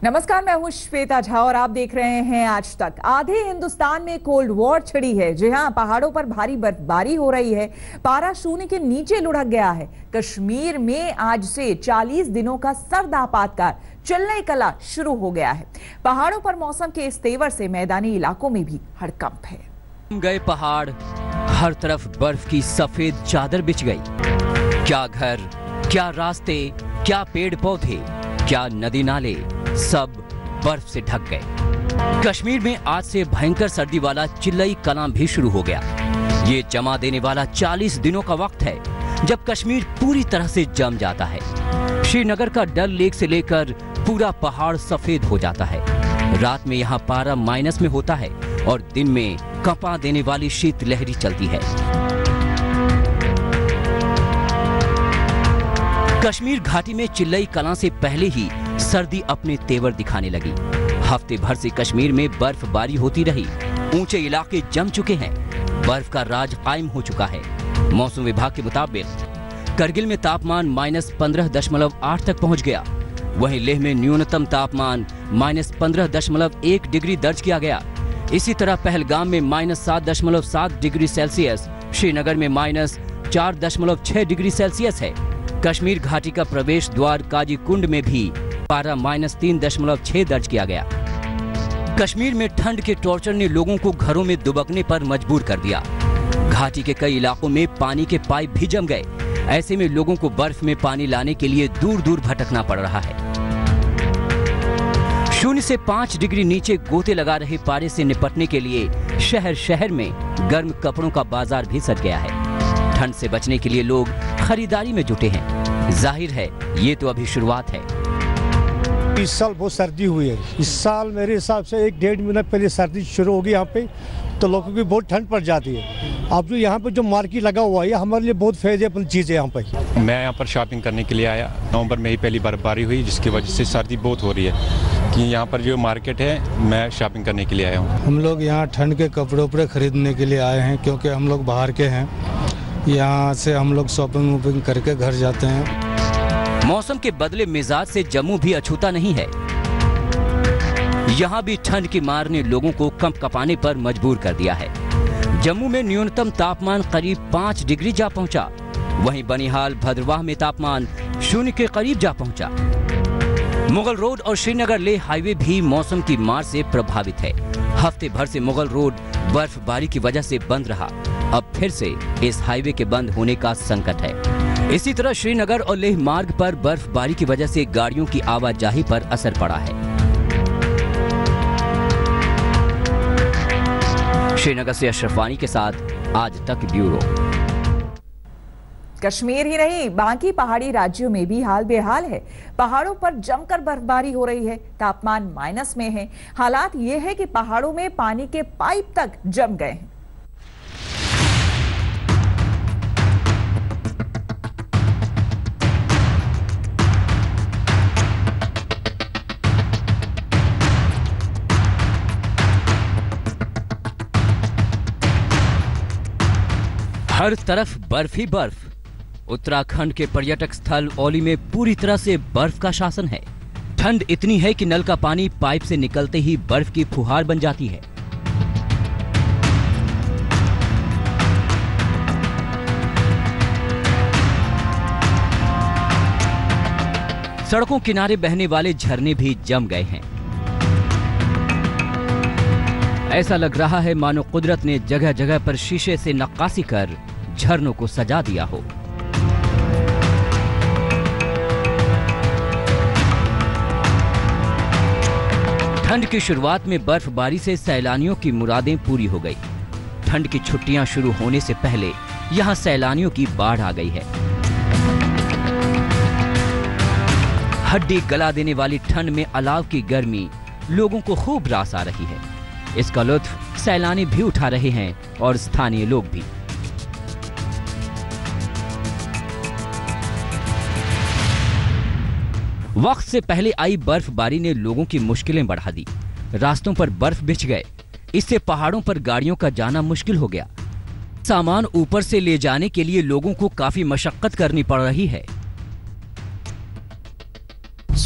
नमस्कार, मैं हूं श्वेता झा और आप देख रहे हैं आज तक। आधे हिंदुस्तान में कोल्ड वॉर छिड़ी है। जी हां, पहाड़ों पर भारी बर्फबारी हो रही है। पारा शून्य के नीचे लुढ़क गया है। कश्मीर में आज से 40 दिनों का सर्द आपातकाल चिल्लई कला शुरू हो गया है। पहाड़ों पर मौसम के इस तेवर से मैदानी इलाकों में भी हड़कंप है। गए पहाड़, हर तरफ बर्फ की सफेद चादर बिछ गई। क्या घर, क्या रास्ते, क्या पेड़ पौधे, क्या नदी नाले, सब बर्फ से ढक गए। कश्मीर में आज से भयंकर सर्दी वाला चिल्लई कलां भी शुरू हो गया। ये जमा देने वाला 40 दिनों का वक्त है जब कश्मीर पूरी तरह से जम जाता है। श्रीनगर का डल लेक से लेकर पूरा पहाड़ सफेद हो जाता है। रात में यहाँ पारा माइनस में होता है और दिन में कंपा देने वाली शीत लहरी चलती है। कश्मीर घाटी में चिल्लई कलां से पहले ही सर्दी अपने तेवर दिखाने लगी। हफ्ते भर से कश्मीर में बर्फबारी होती रही। ऊंचे इलाके जम चुके हैं। बर्फ का राज कायम हो चुका है। मौसम विभाग के मुताबिक करगिल में तापमान -15.8 तक पहुंच गया। वहीं लेह में न्यूनतम तापमान -15.1 डिग्री दर्ज किया गया। इसी तरह पहलगाम में -7.7 डिग्री सेल्सियस, श्रीनगर में -4.6 डिग्री सेल्सियस है। कश्मीर घाटी का प्रवेश द्वार काजी कुंड में भी पारा -3.6 दर्ज किया गया। कश्मीर में ठंड के टॉर्चर ने लोगों को घरों में दुबकने पर मजबूर कर दिया। घाटी के कई इलाकों में पानी के पाइप भी जम गए। ऐसे में लोगों को बर्फ में पानी लाने के लिए दूर दूर भटकना पड़ रहा है। 0 से 5 डिग्री नीचे गोते लगा रहे पारे से निपटने के लिए शहर शहर में गर्म कपड़ों का बाजार भी सज गया है। ठंड से बचने के लिए लोग खरीदारी में जुटे हैं। जाहिर है ये तो अभी शुरुआत है। इस साल बहुत सर्दी हुई है। इस साल मेरे हिसाब से 1-1.5 महीना पहले सर्दी शुरू होगी यहाँ पे, तो लोगों की बहुत ठंड पड़ जाती है। अब जो यहाँ पे जो मार्केट लगा हुआ है हमारे लिए बहुत फायदेमंद चीज़ है। यहाँ पे मैं यहाँ पर शॉपिंग करने के लिए आया। नवंबर में ही पहली बर्फबारी हुई जिसकी वजह से सर्दी बहुत हो रही है कि यहाँ पर जो मार्केट है, मैं शॉपिंग करने के लिए आया हूँ। हम लोग यहाँ ठंड के कपड़े खरीदने के लिए आए हैं क्योंकि हम लोग बाहर के हैं। यहाँ से हम लोग शॉपिंग वॉपिंग करके घर जाते हैं। मौसम के बदले मिजाज से जम्मू भी अछूता नहीं है। यहाँ भी ठंड की मार ने लोगों को कंप कपाने पर मजबूर कर दिया है। जम्मू में न्यूनतम तापमान करीब 5 डिग्री जा पहुंचा। वहीं बनिहाल भद्रवाह में तापमान 0 के करीब जा पहुंचा। मुगल रोड और श्रीनगर लेह हाईवे भी मौसम की मार से प्रभावित है। हफ्ते भर से मुगल रोड बर्फबारी की वजह से बंद रहा। अब फिर से इस हाईवे के बंद होने का संकट है। इसी तरह श्रीनगर और लेह मार्ग पर बर्फबारी की वजह से गाड़ियों की आवाजाही पर असर पड़ा है। श्रीनगर से अशरफ वानी के साथ आज तक ब्यूरो। कश्मीर ही नहीं, बाकी पहाड़ी राज्यों में भी हाल बेहाल है। पहाड़ों पर जमकर बर्फबारी हो रही है। तापमान माइनस में है। हालात ये है कि पहाड़ों में पानी के पाइप तक जम गए हैं। हर तरफ बर्फ ही बर्फ। उत्तराखंड के पर्यटक स्थल औली में पूरी तरह से बर्फ का शासन है। ठंड इतनी है कि नल का पानी पाइप से निकलते ही बर्फ की फुहार बन जाती है। सड़कों किनारे बहने वाले झरने भी जम गए हैं। ऐसा लग रहा है मानो कुदरत ने जगह जगह पर शीशे से नक्काशी कर झरनों को सजा दिया हो। ठंड की शुरुआत में बर्फबारी से सैलानियों की मुरादें पूरी हो गई। ठंड की छुट्टियां शुरू होने से पहले यहां सैलानियों की बाढ़ आ गई है। हड्डी गला देने वाली ठंड में अलाव की गर्मी लोगों को खूब रास आ रही है। इसका लुत्फ सैलानी भी उठा रहे हैं और स्थानीय लोग भी। वक्त से पहले आई बर्फबारी ने लोगों की मुश्किलें बढ़ा दी। रास्तों पर बर्फ बिछ गए। इससे पहाड़ों पर गाड़ियों का जाना मुश्किल हो गया। सामान ऊपर से ले जाने के लिए लोगों को काफी मशक्कत करनी पड़ रही है।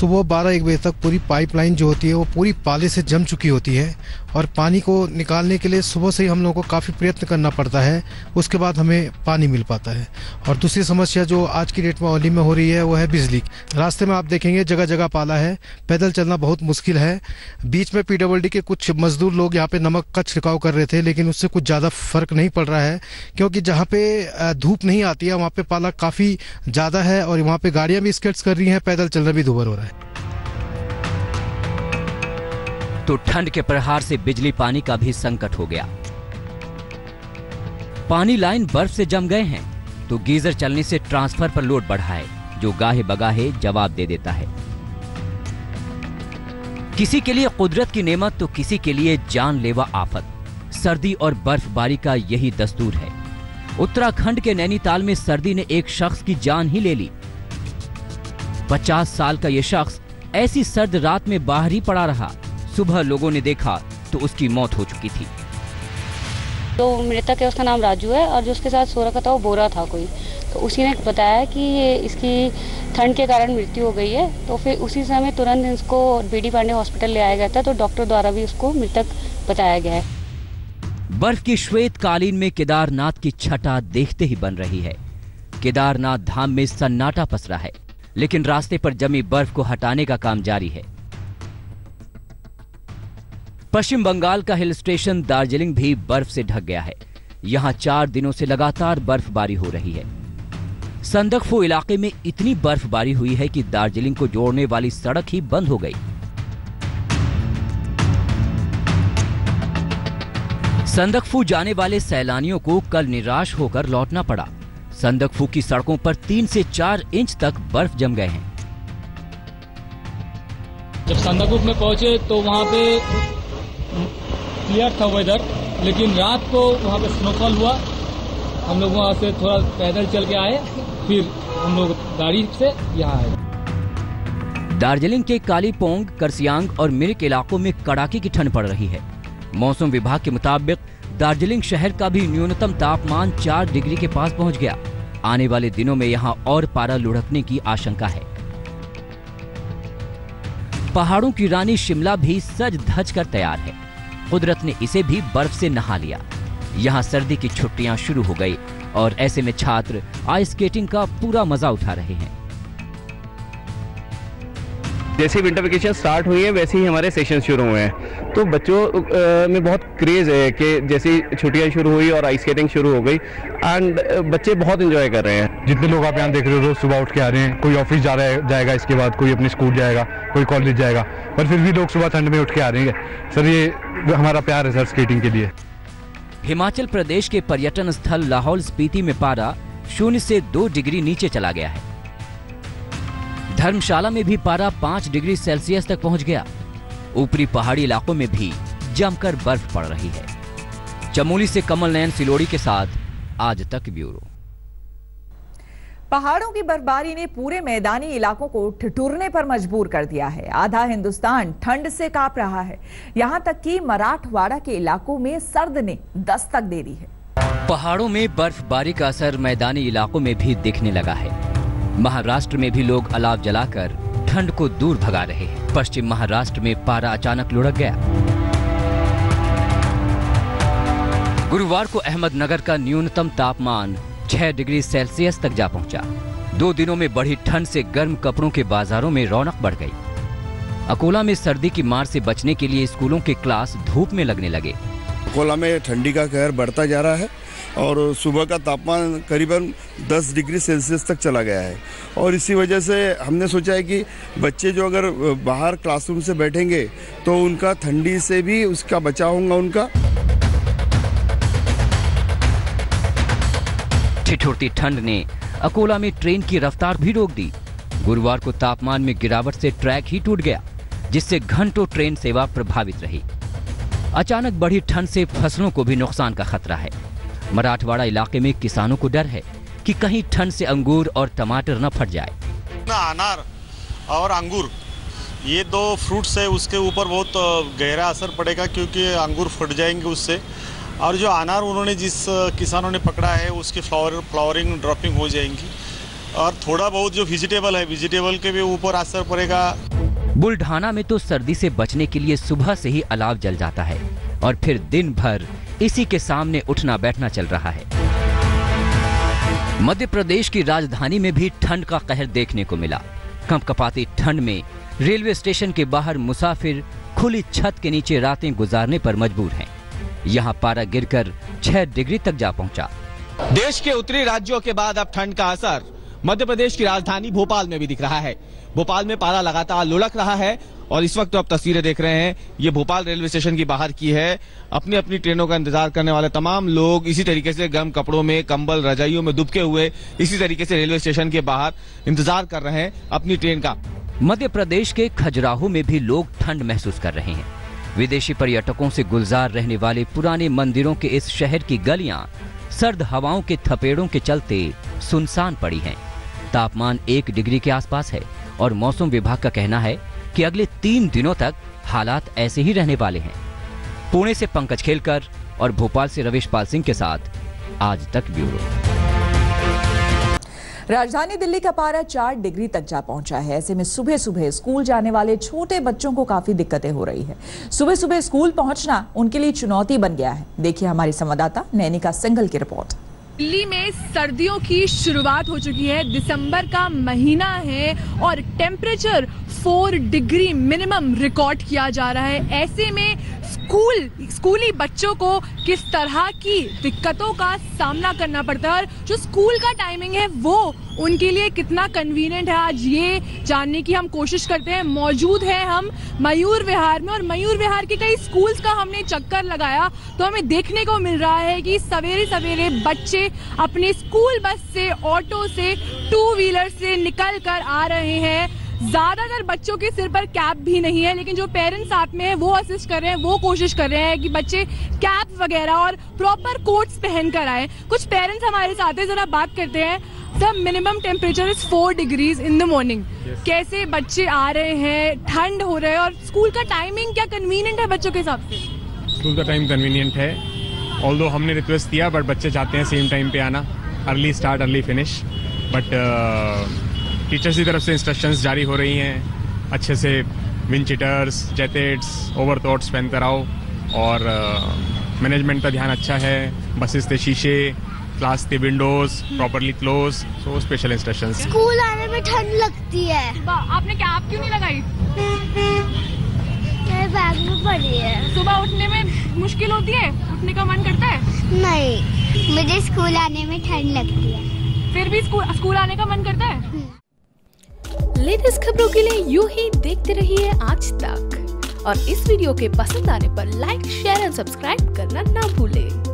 सुबह 12-1 बजे तक पूरी पाइपलाइन जो होती है वो पूरी पाले से जम चुकी होती है और पानी को निकालने के लिए सुबह से ही हम लोगों को काफ़ी प्रयत्न करना पड़ता है, उसके बाद हमें पानी मिल पाता है। और दूसरी समस्या जो आज की डेट में औली में हो रही है वो है बिजली। रास्ते में आप देखेंगे जगह जगह पाला है, पैदल चलना बहुत मुश्किल है। बीच में PWD के कुछ मजदूर लोग यहाँ पे नमक का छिड़काव कर रहे थे, लेकिन उससे कुछ ज़्यादा फर्क नहीं पड़ रहा है, क्योंकि जहाँ पे धूप नहीं आती है वहाँ पे पाला काफ़ी ज़्यादा है और वहाँ पे गाड़ियाँ भी स्केट्स कर रही हैं, पैदल चलना भी दूभर हो रहा है। तो ठंड के प्रहार से बिजली पानी का भी संकट हो गया। पानी लाइन बर्फ से जम गए हैं तो गीजर चलने से ट्रांसफर पर लोड बढ़ा है, जो गाहे बगाहे जवाब दे देता है। किसी के लिए कुदरत की नेमत तो किसी के लिए जानलेवा आफत। सर्दी और बर्फबारी का यही दस्तूर है। उत्तराखंड के नैनीताल में सर्दी ने एक शख्स की जान ही ले ली। 50 साल का यह शख्स ऐसी सर्द रात में बाहर ही पड़ा रहा। सुबह लोगों ने देखा तो उसकी मौत हो चुकी थी। तो मृतक है, उसका नाम राजू है, और जो उसके साथ सो रखा था वो बोरा था कोई। तो उसी ने बताया कि ये इसकी ठंड के कारण मृत्यु हो गई है। तो फिर उसी समय तुरंत इसको BD पांडे हॉस्पिटल ले आया गया था, तो डॉक्टर द्वारा भी उसको मृतक बताया गया है। बर्फ की श्वेत कालीन में केदारनाथ की छटा देखते ही बन रही है। केदारनाथ धाम में सन्नाटा पसरा है, लेकिन रास्ते पर जमी बर्फ को हटाने का काम जारी है। पश्चिम बंगाल का हिल स्टेशन दार्जिलिंग भी बर्फ से ढक गया है। यहां 4 दिनों से लगातार बर्फबारी हो रही है। संदकफू इलाके में इतनी बर्फबारी हुई है कि दार्जिलिंग को जोड़ने वाली सड़क ही बंद हो गई। संदकफू जाने वाले सैलानियों को कल निराश होकर लौटना पड़ा। संदकफू की सड़कों पर 3 से 4 इंच तक बर्फ जम गए हैं। जब संदकफू में पहुंचे तो वहां पे क्लियर था वेदर, लेकिन रात को वहां पे स्नोफॉल हुआ। हम लोग वहां से थोड़ा पैदल चल के आए, फिर हम लोग गाड़ी से यहाँ आए। दार्जिलिंग के कालीपोंग, करसियांग और मिरिक इलाकों में कड़ाके की ठंड पड़ रही है। मौसम विभाग के मुताबिक दार्जिलिंग शहर का भी न्यूनतम तापमान 4 डिग्री के पास पहुंच गया। आने वाले दिनों में यहां और पारा लुढ़कने की आशंका है। पहाड़ों की रानी शिमला भी सज धज कर तैयार है। कुदरत ने इसे भी बर्फ से नहा लिया। यहाँ सर्दी की छुट्टियां शुरू हो गई और ऐसे में छात्र आइस स्केटिंग का पूरा मजा उठा रहे हैं। जैसे विंटर वेकेशन स्टार्ट हुई है वैसे ही हमारे सेशन शुरू हुए हैं, तो बच्चों में बहुत क्रेज है कि जैसी छुट्टियां शुरू हुई और आइस स्केटिंग शुरू हो गई, एंड बच्चे बहुत एंजॉय कर रहे हैं। जितने लोग आप यहाँ देख रहे हो रोज सुबह उठ के आ रहे हैं, कोई ऑफिस जाएगा, इसके बाद कोई अपने स्कूल जाएगा, कोई कॉलेज जाएगा, पर फिर भी लोग सुबह ठंड में उठ के आ रहे हैं। सर ये हमारा प्यार है सर स्केटिंग के लिए। हिमाचल प्रदेश के पर्यटन स्थल लाहौल स्पीति में पारा 0 से 2 डिग्री नीचे चला गया है। धर्मशाला में भी पारा 5 डिग्री सेल्सियस तक पहुंच गया। ऊपरी पहाड़ी इलाकों में भी जमकर बर्फ पड़ रही है। चमोली से कमल नयन सिलोड़ी के साथ आज तक ब्यूरो। पहाड़ों की बर्फबारी ने पूरे मैदानी इलाकों को ठिठुरने पर मजबूर कर दिया है। आधा हिंदुस्तान ठंड से कांप रहा है। यहां तक कि मराठवाड़ा के इलाकों में सर्द ने दस्तक दे दी है। पहाड़ों में बर्फबारी का असर मैदानी इलाकों में भी दिखने लगा है। महाराष्ट्र में भी लोग अलाव जलाकर ठंड को दूर भगा रहे हैं। पश्चिम महाराष्ट्र में पारा अचानक लुढ़क गया। गुरुवार को अहमदनगर का न्यूनतम तापमान 6 डिग्री सेल्सियस तक जा पहुंचा। 2 दिनों में बढ़ी ठंड से गर्म कपड़ों के बाजारों में रौनक बढ़ गई। अकोला में सर्दी की मार से बचने के लिए स्कूलों के क्लास धूप में लगने लगे। अकोला में ठंडी का कहर बढ़ता जा रहा है और सुबह का तापमान करीबन 10 डिग्री सेल्सियस तक चला गया है, और इसी वजह से हमने सोचा है कि बच्चे जो अगर बाहर क्लासरूम से बैठेंगे तो उनका ठंडी से भी उसका बचाव होगा उनका। ठिठुरती ठंड ने अकोला में ट्रेन की रफ्तार भी रोक दी। गुरुवार को तापमान में गिरावट से ट्रैक ही टूट गया, जिससे घंटों ट्रेन सेवा प्रभावित रही। अचानक बढ़ी ठंड से फसलों को भी नुकसान का खतरा है। मराठवाड़ा इलाके में किसानों को डर है कि कहीं ठंड से अंगूर और टमाटर न फट जाए। अनार और अंगूर ये 2 फ्रूट्स है, उसके ऊपर बहुत गहरा असर पड़ेगा क्योंकि अंगूर फट जाएंगे उससे, और जो अनार उन्होंने जिस किसानों ने पकड़ा है उसकी फ्लावरिंग ड्रॉपिंग हो जाएंगी, और थोड़ा बहुत जो वेजिटेबल है वेजिटेबल के भी ऊपर असर पड़ेगा। बुल्ढाना में तो सर्दी से बचने के लिए सुबह से ही अलाव जल जाता है और फिर दिन भर इसी के सामने उठना बैठना चल रहा है। मध्य प्रदेश की राजधानी में भी ठंड का कहर देखने को मिला। कंपकपाती ठंड में रेलवे स्टेशन के बाहर मुसाफिर खुली छत के नीचे रातें गुजारने पर मजबूर हैं। यहाँ पारा गिरकर 6 डिग्री तक जा पहुंचा। देश के उत्तरी राज्यों के बाद अब ठंड का असर मध्य प्रदेश की राजधानी भोपाल में भी दिख रहा है। भोपाल में पारा लगातार लुढ़क रहा है और इस वक्त तो आप तस्वीरें देख रहे हैं, ये भोपाल रेलवे स्टेशन की बाहर की है। अपनी अपनी ट्रेनों का इंतजार करने वाले तमाम लोग इसी तरीके से गर्म कपड़ों में, कंबल रजाइयों में दुबके हुए इसी तरीके से रेलवे स्टेशन के बाहर इंतजार कर रहे हैं अपनी ट्रेन का। मध्य प्रदेश के खजुराहो में भी लोग ठंड महसूस कर रहे हैं। विदेशी पर्यटकों से गुलजार रहने वाले पुराने मंदिरों के इस शहर की गलियां सर्द हवाओं के थपेड़ों के चलते सुनसान पड़ी हैं। तापमान 1 डिग्री के आसपास है और मौसम विभाग का कहना है कि अगले 3 दिनों तक हालात ऐसे ही रहने वाले हैं। पुणे से पंकज खेलकर और भोपाल से रविश पाल सिंह के साथ आज तक ब्यूरो। राजधानी दिल्ली का पारा 4 डिग्री तक जा पहुंचा है। ऐसे में सुबह सुबह स्कूल जाने वाले छोटे बच्चों को काफी दिक्कतें हो रही है। सुबह सुबह स्कूल पहुंचना उनके लिए चुनौती बन गया है। देखिए हमारी संवाददाता नैनिका सिंघल की रिपोर्ट। दिल्ली में सर्दियों की शुरुआत हो चुकी है। दिसंबर का महीना है और टेम्परेचर 4 डिग्री मिनिमम रिकॉर्ड किया जा रहा है। ऐसे में स्कूली बच्चों को किस तरह की दिक्कतों का सामना करना पड़ता है और जो स्कूल का टाइमिंग है वो उनके लिए कितना कन्वीनियंट है, आज ये जानने की हम कोशिश करते हैं। मौजूद है हम मयूर विहार में और मयूर विहार के कई स्कूल्स का हमने चक्कर लगाया तो हमें देखने को मिल रहा है कि सवेरे सवेरे बच्चे अपने स्कूल बस से, ऑटो से, 2 व्हीलर से निकल कर आ रहे हैं। ज्यादातर बच्चों के सिर पर कैप भी नहीं है, लेकिन जो पेरेंट्स साथ में है वो असिस्ट कर रहे हैं, वो कोशिश कर रहे हैं कि बच्चे कैप वगैरह और प्रॉपर कोट्स पहन कर आए। कुछ पेरेंट्स हमारे साथ हैं, जरा बात करते हैं। The minimum temperature is 4 degrees in the morning. कैसे बच्चे आ रहे हैं, ठंड हो रहा है और स्कूल का टाइमिंग क्या कन्वीनियंट है बच्चों के हिसाब से? स्कूल का टाइम कन्वीनियंट है, ऑल्दो हमने रिक्वेस्ट किया बट बच्चे चाहते हैं सेम टाइम पे आना, early start early finish. But teachers की तरफ से इंस्ट्रक्शंस जारी हो रही हैं, अच्छे से विंड चिटर्स, जैकेट्स, ओवरकोट्स पहन कर आओ और मैनेजमेंट का ध्यान अच्छा है। बसेस के शीशे, क्लास के Windows properly close, so special instructions. School आने में ठंड लगती है। आपने कैप क्यों नहीं लगाई? मेरे बैग में पड़ी है। सुबह उठने में मुश्किल होती है? उठने का मन करता है? नहीं, मुझे स्कूल आने में ठंड लगती है। फिर भी स्कूल आने का मन करता है? लेटेस्ट खबरों के लिए यूं ही देखते रहिए आज तक और इस वीडियो के पसंद आने पर लाइक, शेयर और सब्सक्राइब करना ना भूलें।